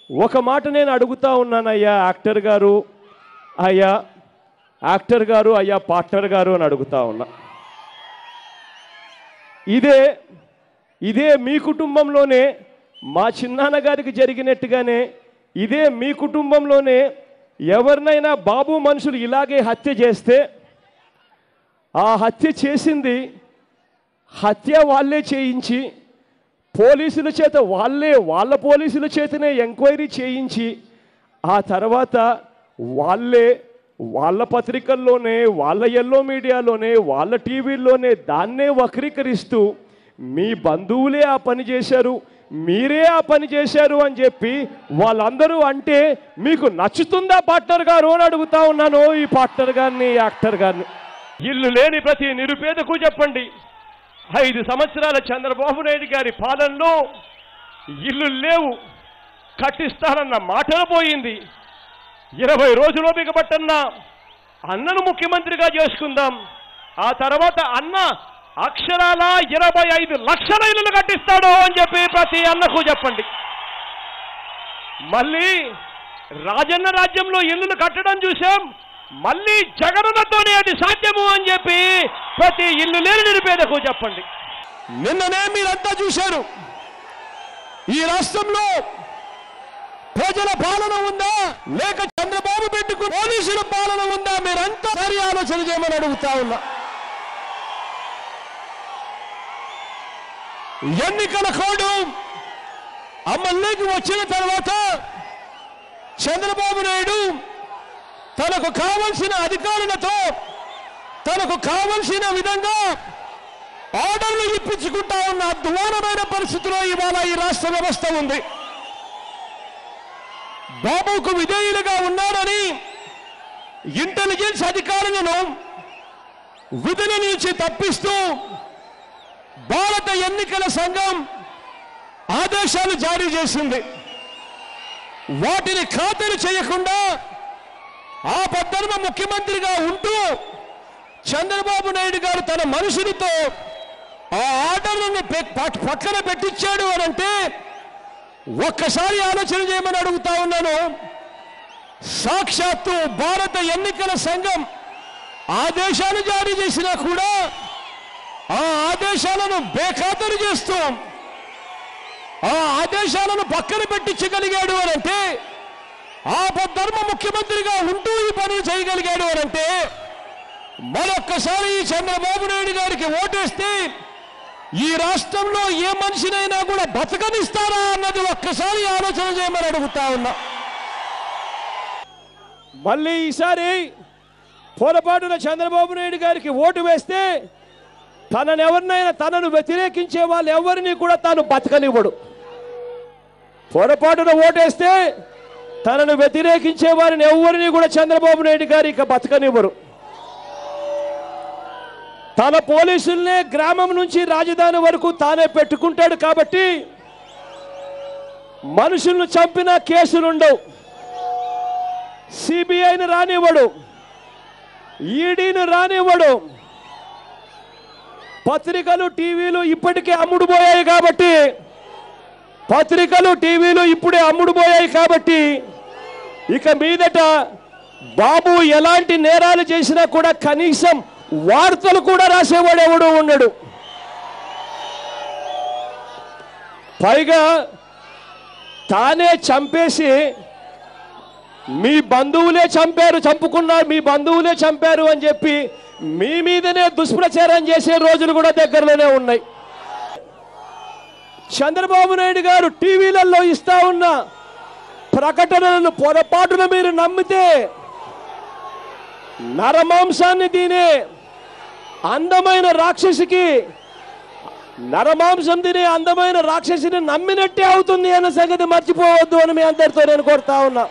ఒక మాట నేను అడుగుతా ఉన్నాను, అయ్యా యాక్టర్ గారు, అయ్యా యాక్టర్ గారు, అయ్యా పార్ట్నర్ గారు అని అడుగుతా ఉన్నా. ఇదే మీ కుటుంబంలోనే మా చిన్నాన్న గారికి జరిగినట్టుగానే ఇదే మీ కుటుంబంలోనే ఎవరినైనా బాబు మనుషులు ఇలాగే హత్య చేస్తే ఆ హత్య చేసింది వాళ్ళే చేయించి పోలీసుల చేత వాళ్ళ పోలీసుల చేతనే ఎంక్వైరీ చేయించి ఆ తర్వాత వాళ్ళ పత్రికల్లోనే వాళ్ళ ఎల్లో మీడియాలోనే వాళ్ళ టీవీల్లోనే దాన్నే వక్రీకరిస్తూ మీ బంధువులే ఆ పని చేశారు, మీరే ఆ పని చేశారు అని చెప్పి వాళ్ళందరూ అంటే మీకు నచ్చుతుందా పార్ట్నర్ గారు అని అడుగుతా ఉన్నాను ఈ పార్ట్నర్ గారిని, యాక్టర్ గారిని. ఇల్లు లేని ప్రతి నిరుపేదకు చెప్పండి, 5 సంవత్సరాల చంద్రబాబు నాయుడు గారి పాలనలో ఇల్లు లేవు, కట్టిస్తానన్న మాటలు పోయింది. 20 రోజులు బిగబట్టన్నా అన్నను ముఖ్యమంత్రిగా చేసుకుందాం, ఆ తర్వాత అన్న అక్షరాల 25 లక్షల ఇల్లులు కట్టిస్తాడు అని చెప్పి ప్రతి అన్నకు చెప్పండి. మళ్ళీ రాజన్న రాజ్యంలో ఇల్లులు కట్టడం చూసాం, మళ్ళీ జగనన్నతోనే అది సాధ్యము అని చెప్పి ప్రతి ఇల్లు లేని నిరుపేదకు చెప్పండి. నిన్ననే మీరంతా చూశారు, ఈ రాష్ట్రంలో ప్రజల పాలన ఉందా లేక చంద్రబాబు పెట్టుకు పోలీసుల పాలన ఉందా, మీరంతా సరి ఆలోచన చేయమని అడుగుతా ఉన్నా. ఎన్నికల కోడ్ అమల్లోకి వచ్చిన తర్వాత చంద్రబాబు నాయుడు తనకు కావలసిన అధికారులతో తనకు కావలసిన విధంగా ఆర్డర్లు ఇప్పించుకుంటా ఉన్న అధ్వానమైన పరిస్థితిలో ఇవాళ ఈ రాష్ట్ర వ్యవస్థ ఉంది. బాబుకు విధేయులుగా ఉన్నారని ఇంటెలిజెన్స్ అధికారులను విధుల నుంచి తప్పిస్తూ భారత ఎన్నికల సంఘం ఆదేశాలు జారీ చేసింది. వాటిని ఖాతరు చేయకుండా ఆ పద్ధర్మ ముఖ్యమంత్రిగా ఉంటూ చంద్రబాబు నాయుడు గారు తన మనుషులతో ఆ ఆర్డర్లను పక్కన పెట్టించాడు అనంటే ఒక్కసారి ఆలోచన చేయమని అడుగుతా ఉన్నాను. సాక్షాత్తు భారత ఎన్నికల సంఘం ఆదేశాలు జారీ చేసినా కూడా ఆ ఆదేశాలను బేఖాతరు చేస్తూ ఆ ఆదేశాలను పక్కన పెట్టించగలిగాడు అనంటే, ఆ ధర్మ ముఖ్యమంత్రిగా ఉంటూ ఈ పనులు చేయగలిగాడు అనంటే మరొక్కసారి చంద్రబాబు నాయుడు గారికి ఓటేస్తే ఈ రాష్ట్రంలో ఏ మనిషినైనా కూడా బతకనిస్తారా అన్నది ఒక్కసారి ఆలోచన చేయమని అడుగుతా ఉన్నా. మళ్ళీ ఈసారి పొరపాటున చంద్రబాబు నాయుడు గారికి ఓటు వేస్తే తనను వ్యతిరేకించే వాళ్ళు ఎవరిని కూడా తాను బతకనివ్వడు. పొరపాటున ఓటేస్తే తనను వ్యతిరేకించే వారిని ఎవరిని కూడా చంద్రబాబు నాయుడు గారు ఇక బతకనివ్వరు. తన పోలీసుల్నే గ్రామం నుంచి రాజధాని వరకు తానే పెట్టుకుంటాడు కాబట్టి మనుషులను చంపిన కేసులుండవు. సిబిఐని రానివ్వడు, ఈడీని రానివ్వడు. పత్రికలు టీవీలు ఇప్పటికే అమ్ముడుపోయాయి కాబట్టి ఇక మీదట బాబు ఎలాంటి నేరాలు చేసినా కూడా కనీసం వార్తలు కూడా రాసేవాడు ఎవడు ఉండడు. పైగా తానే చంపేసి మీ బంధువులే చంపుకున్నారు, మీ బంధువులే చంపారు అని చెప్పి మీ మీదనే దుష్ప్రచారం చేసే రోజులు కూడా దగ్గరలోనే ఉన్నాయి. చంద్రబాబు నాయుడు గారు టీవీలలో ఇస్తా ఉన్న ప్రకటనలను పొరపాటున మీరు నమ్మితే నరమాంసాన్ని తినే అందమైన రాక్షసిని నమ్మినట్టే అవుతుంది అన్న సంగతి మర్చిపోవద్దు అని మీ అందరితో నేను కోరుతా ఉన్నా.